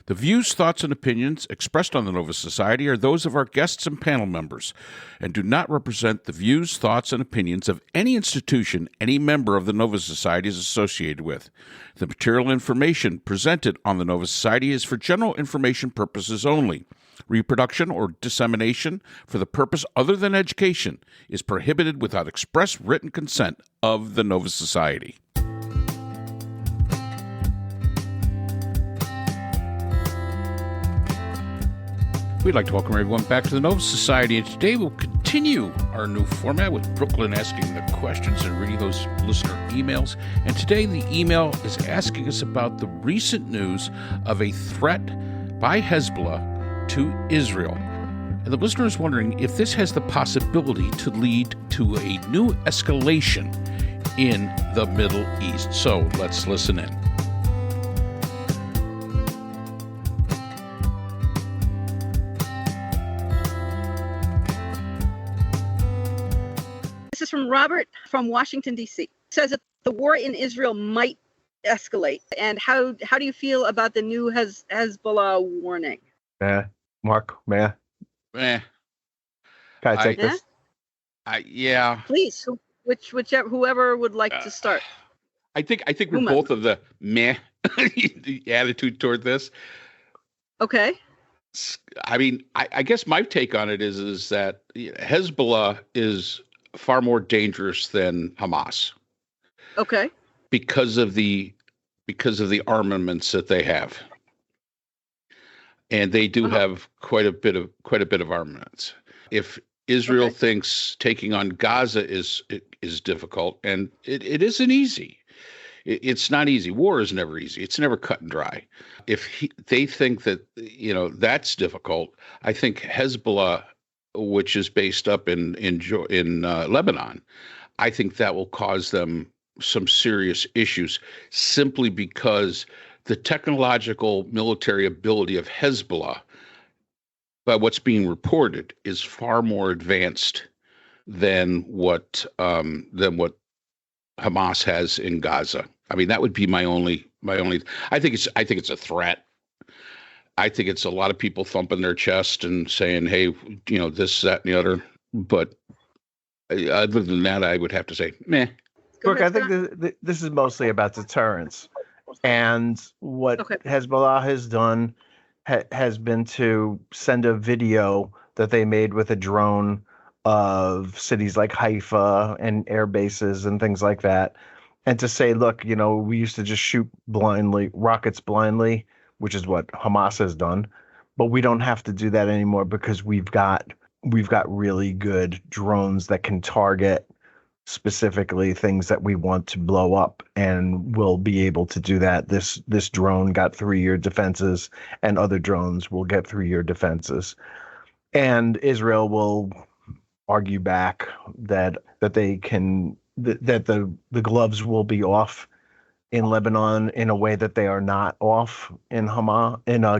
The views, thoughts, and opinions expressed on the Nova Society are those of our guests and panel members and do not represent the views, thoughts, and opinions of any institution any member of the Nova Society is associated with. The material information presented on the Nova Society is for general information purposes only. Reproduction or dissemination for the purpose other than education is prohibited without express written consent of the Nova Society. We'd like to welcome everyone back to the Nova Society, and today we'll continue our new format with Brooklyn asking the questions and reading those listener emails. And today the email is asking us about the recent news of a threat by Hezbollah to Israel. And the listener is wondering if this has the possibility to lead to a new escalation in the Middle East. So let's listen in. This is from Robert from Washington, D.C. It says that the war in Israel might escalate. And how do you feel about the new Hezbollah warning? Mark, may I? Can I take this? Yeah. Please, whoever would like to start. I think we're both of the meh the attitude toward this. Okay. I mean, I guess my take on it is that Hezbollah is far more dangerous than Hamas. Okay. Because of the armaments that they have. And they do have quite a bit of armaments. If Israel thinks taking on Gaza is difficult, and it isn't easy. It's not easy. War is never easy. It's never cut and dry. If they think that that's difficult, I think Hezbollah, which is based up in Lebanon, I think that will cause them some serious issues simply because the technological military ability of Hezbollah, by what's being reported, is far more advanced than what Hamas has in Gaza. I mean, that would be my only. I think it's a threat. I think it's a lot of people thumping their chest and saying, "Hey, this, that, and the other." But other than that, I would have to say, meh. Look, I think this is mostly about deterrence. And what Hezbollah has done has been to send a video that they made with a drone of cities like Haifa and air bases and things like that. And to say, look, we used to just shoot rockets blindly, which is what Hamas has done. But we don't have to do that anymore because we've got really good drones that can target specifically things that we want to blow up, and we'll be able to do that. This drone got 3-year defenses, and other drones will get 3-year defenses. And Israel will argue back that they can that the gloves will be off in Lebanon in a way that they are not off in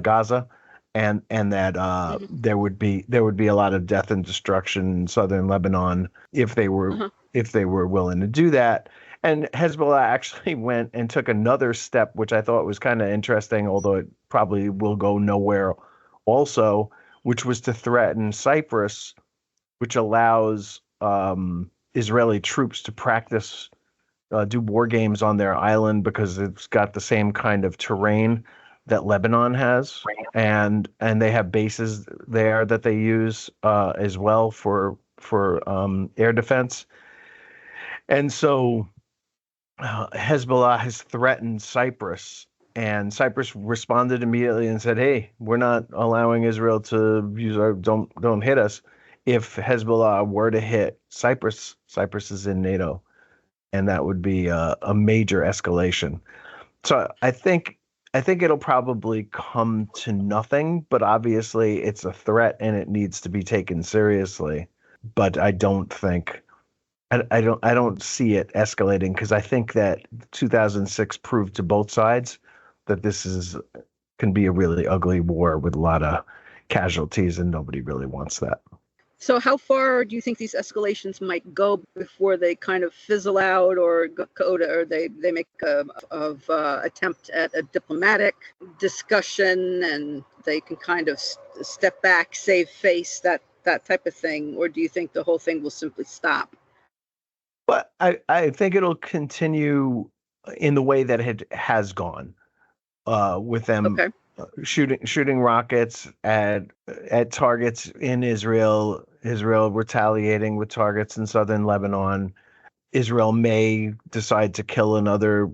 Gaza, and that there would be a lot of death and destruction in southern Lebanon if they were willing to do that. And Hezbollah actually went and took another step, which I thought was kind of interesting, although it probably will go nowhere also, which was to threaten Cyprus, which allows Israeli troops to practice, do war games on their island because it's got the same kind of terrain that Lebanon has. And they have bases there that they use as well for air defense. And so Hezbollah has threatened Cyprus, and Cyprus responded immediately and said, "Hey, we're not allowing Israel to use our don't hit us." If Hezbollah were to hit Cyprus, Cyprus is in NATO, and that would be a major escalation. So I think it'll probably come to nothing, but obviously it's a threat and it needs to be taken seriously. But I don't see it escalating because I think that 2006 proved to both sides that this can be a really ugly war with a lot of casualties, and nobody really wants that. So how far do you think these escalations might go before they kind of fizzle out, or they make a attempt at a diplomatic discussion and they can kind of step back, save face, that type of thing? Or do you think the whole thing will simply stop? But I think it'll continue in the way that it has gone, with them shooting rockets at targets in Israel, Israel retaliating with targets in southern Lebanon. Israel may decide to kill another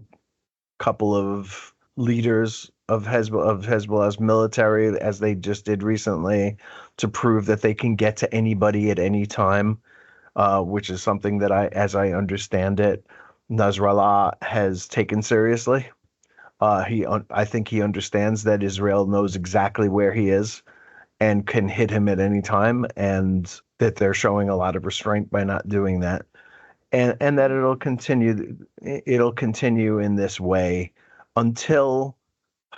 couple of leaders of Hezbollah's military, as they just did recently, to prove that they can get to anybody at any time, which is something that, as I understand it, Nasrallah has taken seriously. I think he understands that Israel knows exactly where he is and can hit him at any time, and that they're showing a lot of restraint by not doing that, and that it'll continue in this way until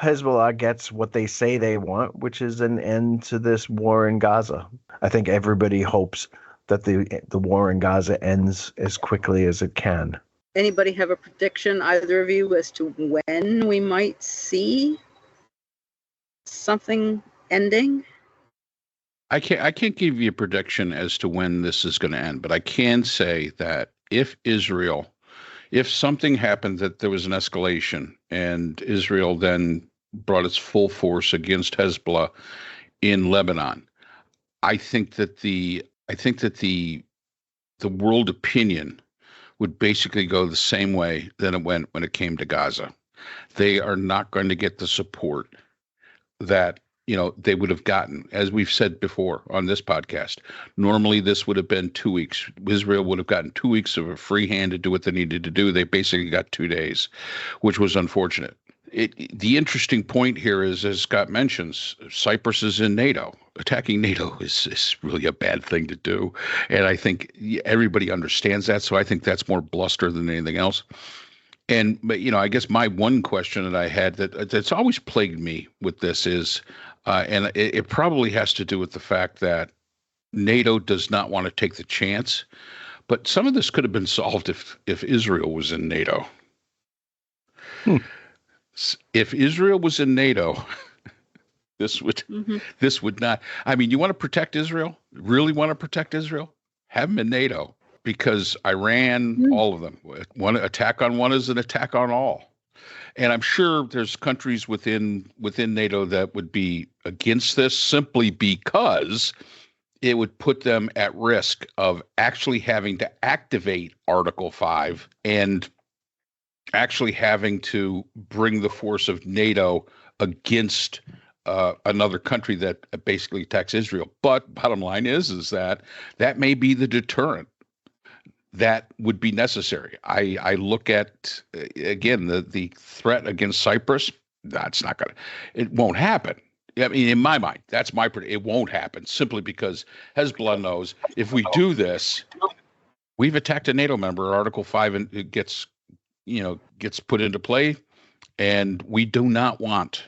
Hezbollah gets what they say they want, which is an end to this war in Gaza. I think everybody hopes that the war in Gaza ends as quickly as it can. Anybody have a prediction, either of you, as to when we might see something ending? I can't give you a prediction as to when this is going to end, but I can say that if something happened, that there was an escalation and Israel then brought its full force against Hezbollah in Lebanon, I think that the world opinion would basically go the same way that it went when it came to Gaza. They are not going to get the support that they would have gotten. As we've said before on this podcast, normally this would have been 2 weeks. Israel would have gotten 2 weeks of a free hand to do what they needed to do. They basically got 2 days, which was unfortunate. The interesting point here is, as Scott mentions, Cyprus is in NATO. Attacking NATO is really a bad thing to do. And I think everybody understands that. So I think that's more bluster than anything else. But I guess my one question that I had that's always plagued me with this is, and it probably has to do with the fact that NATO does not want to take the chance, but some of this could have been solved if Israel was in NATO. If Israel was in NATO, this would not. I mean, you want to protect Israel? Really want to protect Israel? Have them in NATO, because Iran, all of them. One attack on one is an attack on all. And I'm sure there's countries within NATO that would be against this simply because it would put them at risk of actually having to activate Article 5 and actually having to bring the force of NATO against another country that basically attacks Israel. But bottom line is that may be the deterrent that would be necessary. I look at, again, the threat against Cyprus. It won't happen. I mean, in my mind, that's my prediction. It won't happen simply because Hezbollah knows if we do this, we've attacked a NATO member. Article 5 and it gets put into play, and we do not want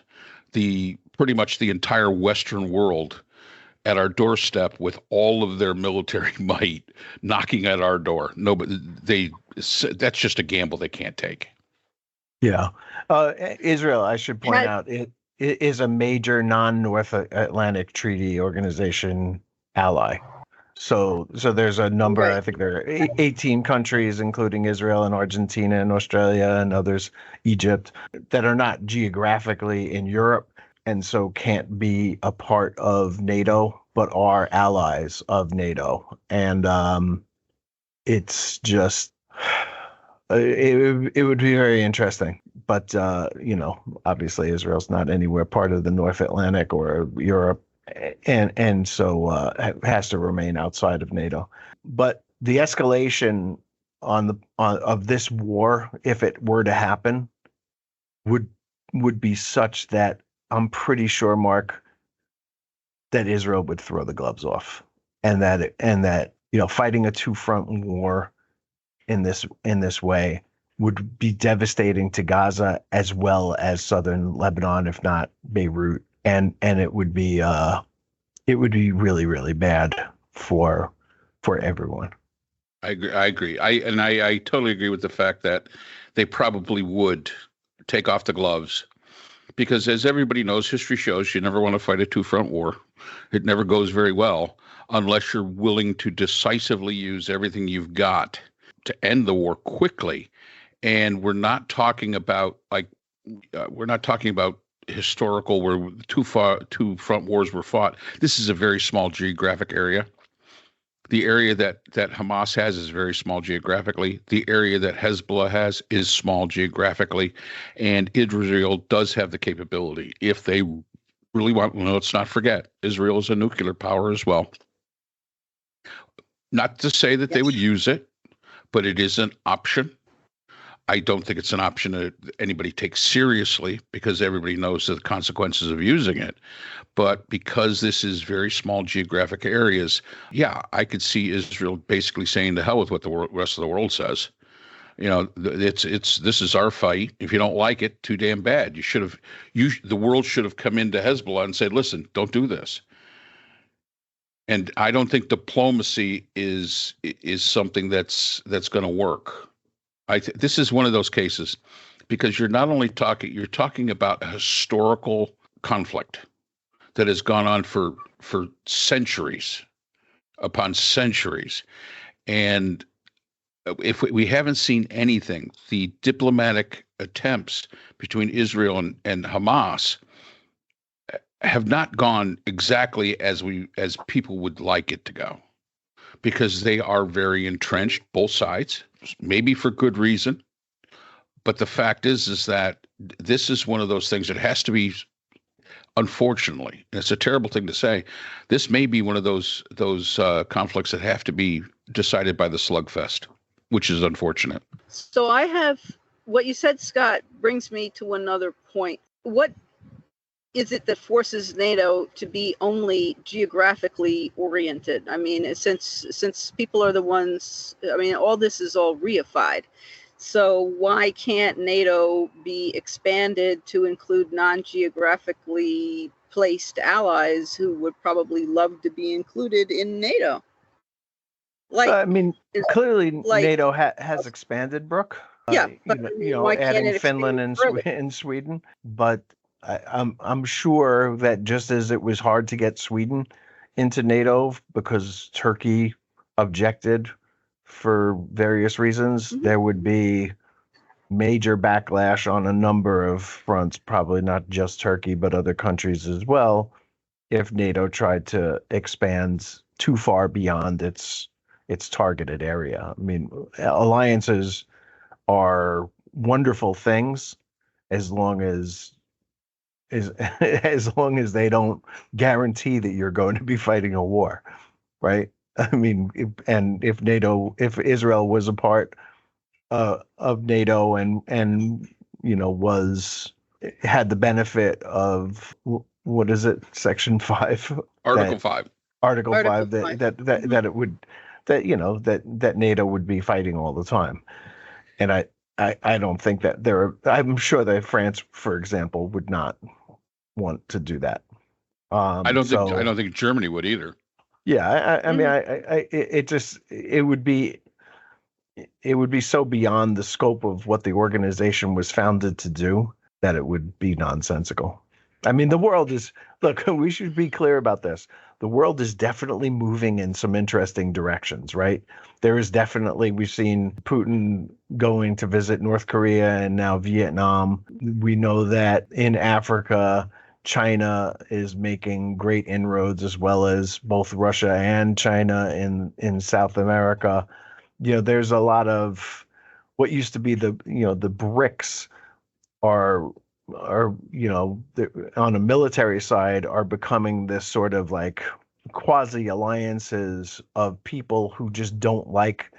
pretty much the entire Western world at our doorstep with all of their military might knocking at our door. No, but that's just a gamble they can't take. Yeah. Israel, I should point out, it is a major non-North Atlantic Treaty Organization ally. So there's a number, I think there are 18 countries, including Israel and Argentina and Australia and others, Egypt, that are not geographically in Europe and so can't be a part of NATO, but are allies of NATO. And it's just, it would be very interesting. But, obviously Israel's not anywhere part of the North Atlantic or Europe. And so has to remain outside of NATO. But the escalation of this war, if it were to happen, would be such that I'm pretty sure, Mark, that Israel would throw the gloves off, and that fighting a two-front war in this way would be devastating to Gaza as well as southern Lebanon, if not Beirut. And it would be really, really bad for everyone. I agree. I totally agree with the fact that they probably would take off the gloves, because as everybody knows, history shows you never want to fight a two-front war. It never goes very well unless you're willing to decisively use everything you've got to end the war quickly. And we're not talking about historical where two front wars were fought. This is a very small geographic area. The area that Hamas has is very small geographically. The area that Hezbollah has is small geographically. And Israel does have the capability, if they really want. Let's not forget, Israel is a nuclear power as well. Not to say that they would use it, but it is an option. I don't think it's an option that anybody takes seriously, because everybody knows the consequences of using it. But because this is very small geographic areas, yeah, I could see Israel basically saying to hell with what the rest of the world says. This is our fight. If you don't like it, too damn bad. The world should have come into Hezbollah and said, listen, don't do this. And I don't think diplomacy is something that's going to work. This is one of those cases, because you're talking about a historical conflict that has gone on for centuries upon centuries. And if we haven't seen anything, the diplomatic attempts between Israel and Hamas have not gone exactly as people would like it to go, because they are very entrenched, both sides, maybe for good reason. But the fact is that this is one of those things that has to be, unfortunately, and it's a terrible thing to say, this may be one of those conflicts that have to be decided by the slugfest, which is unfortunate. So what you said, Scott, brings me to another point. What is it that forces NATO to be only geographically oriented? I mean, since people are the ones, I mean, all this is all reified. So why can't NATO be expanded to include non-geographically placed allies who would probably love to be included in NATO? Clearly NATO has expanded, Brooke. Yeah, but why can't adding it Finland and Sweden, but I'm sure that just as it was hard to get Sweden into NATO because Turkey objected for various reasons, there would be major backlash on a number of fronts, probably not just Turkey, but other countries as well, if NATO tried to expand too far beyond its targeted area. I mean, alliances are wonderful things as long as they don't guarantee that you're going to be fighting a war, right? I mean, if Israel was a part of NATO and had the benefit of, what is it, Section 5, Article 5 that it would, that NATO would be fighting all the time. And I don't think that I'm sure that France, for example, would not want to do that. I don't think Germany would either. Yeah, I mean, it would be so beyond the scope of what the organization was founded to do that it would be nonsensical. I mean, the world is, look, we should be clear about this. The world is definitely moving in some interesting directions, right? There is definitely, we've seen Putin going to visit North Korea and now Vietnam. We know that in Africa, China is making great inroads, as well as both Russia and China in South America. There's a lot of what used to be the BRICS are on a military side are becoming this sort of like quasi alliances of people who just don't like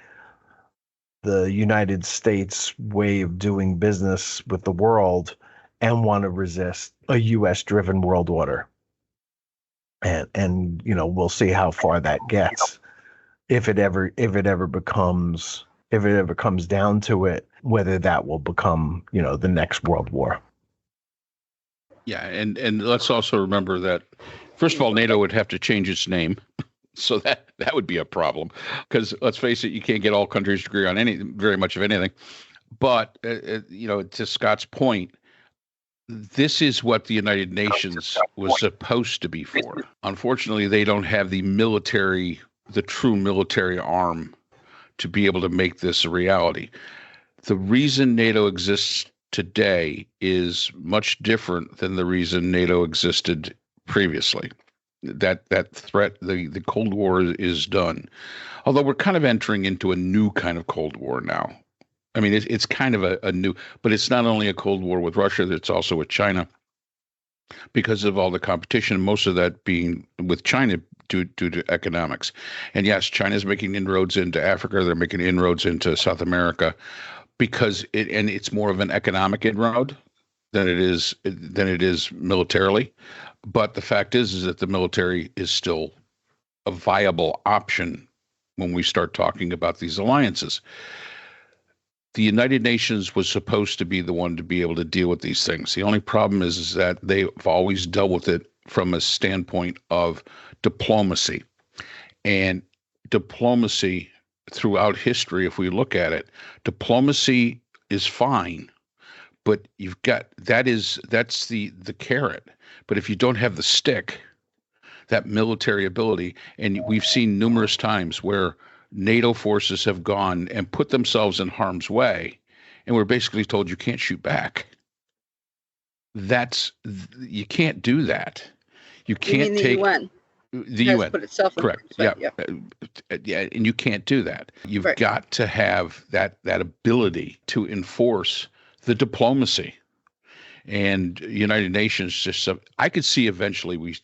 the United States way of doing business with the world and want to resist a US driven world order. And we'll see how far that gets. If it ever comes down to it, whether that will become, the next world war. Yeah, and let's also remember that, first of all, NATO would have to change its name So that would be a problem, because let's face it, you can't get all countries to agree on very much of anything. But to Scott's point, this is what the United Nations was supposed to be for. Unfortunately, they don't have the true military arm to be able to make this a reality. The reason NATO exists today is much different than the reason NATO existed previously. That threat, the Cold War is done. Although we're kind of entering into a new kind of Cold War now. I mean, it's kind of a new, but it's not only a Cold War with Russia, it's also with China, because of all the competition, most of that being with China due to economics. And yes, China's making inroads into Africa. They're making inroads into South America, because it's more of an economic inroad than it is militarily. But the fact is that the military is still a viable option when we start talking about these alliances. The United Nations was supposed to be the one to be able to deal with these things. The only problem is that they've always dealt with it from a standpoint of diplomacy. And diplomacy throughout history, if we look at it, diplomacy is fine, but that's the carrot. But if you don't have the stick, that military ability, and we've seen numerous times where NATO forces have gone and put themselves in harm's way, and we're basically told you can't shoot back. You can't do that. You can't take UN. The UN put itself in correct. Yeah, and you can't do that. You've got to have that ability to enforce the diplomacy. And United Nations I could see eventually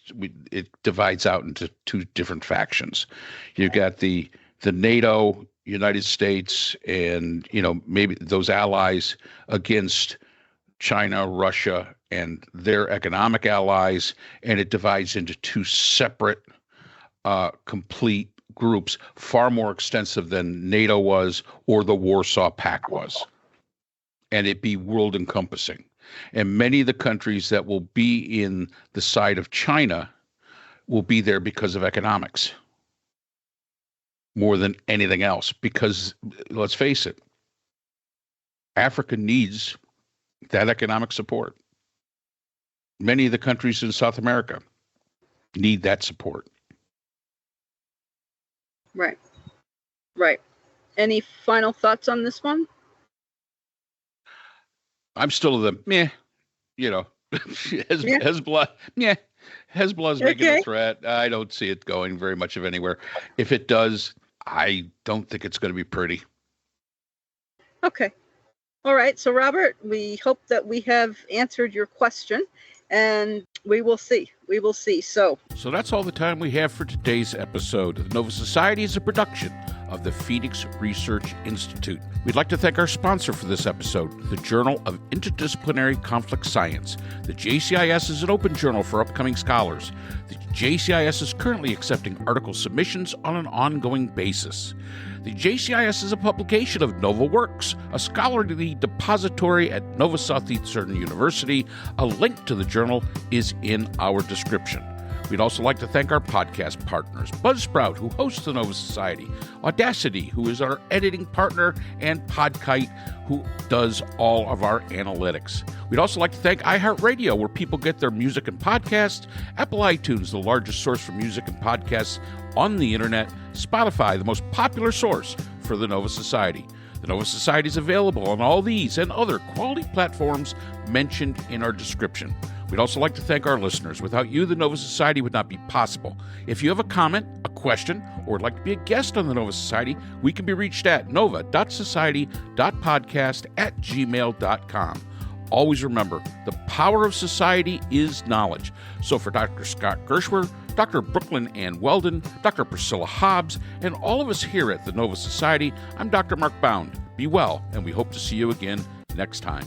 it divides out into two different factions. You've got the NATO, United States, and maybe those allies against China, Russia, and their economic allies, and it divides into two separate, complete groups, far more extensive than NATO was or the Warsaw Pact was, and it be world encompassing. And many of the countries that will be in the side of China will be there because of economics more than anything else. Because let's face it, Africa needs that economic support. Many of the countries in South America need that support. Right. Any final thoughts on this one? I'm still Hezbollah. Yeah, Hezbollah's making a threat. I don't see it going very much of anywhere. If it does, I don't think it's going to be pretty. Okay. All right. So, Robert, we hope that we have answered your question, and we will see. So that's all the time we have for today's episode. The Nova Society is a production of the Phoenix Research Institute. We'd like to thank our sponsor for this episode, the Journal of Interdisciplinary Conflict Science. The JCIS is an open journal for upcoming scholars. The JCIS is currently accepting article submissions on an ongoing basis. The JCIS is a publication of Nova Works, a scholarly depository at Nova Southeastern University. A link to the journal is in our description. We'd also like to thank our podcast partners, Buzzsprout, who hosts the Nova Society, Audacity, who is our editing partner, and Podkite, who does all of our analytics. We'd also like to thank iHeartRadio, where people get their music and podcasts, Apple iTunes, the largest source for music and podcasts on the internet, Spotify, the most popular source for the Nova Society. The Nova Society is available on all these and other quality platforms mentioned in our description. We'd also like to thank our listeners. Without you, the Nova Society would not be possible. If you have a comment, a question, or would like to be a guest on the Nova Society, we can be reached at nova.society.podcast@gmail.com. Always remember, the power of society is knowledge. So for Dr. Scott Gershwer, Dr. Brooklyn Ann Weldon, Dr. Priscilla Hobbs, and all of us here at the Nova Society, I'm Dr. Mark Bound. Be well, and we hope to see you again next time.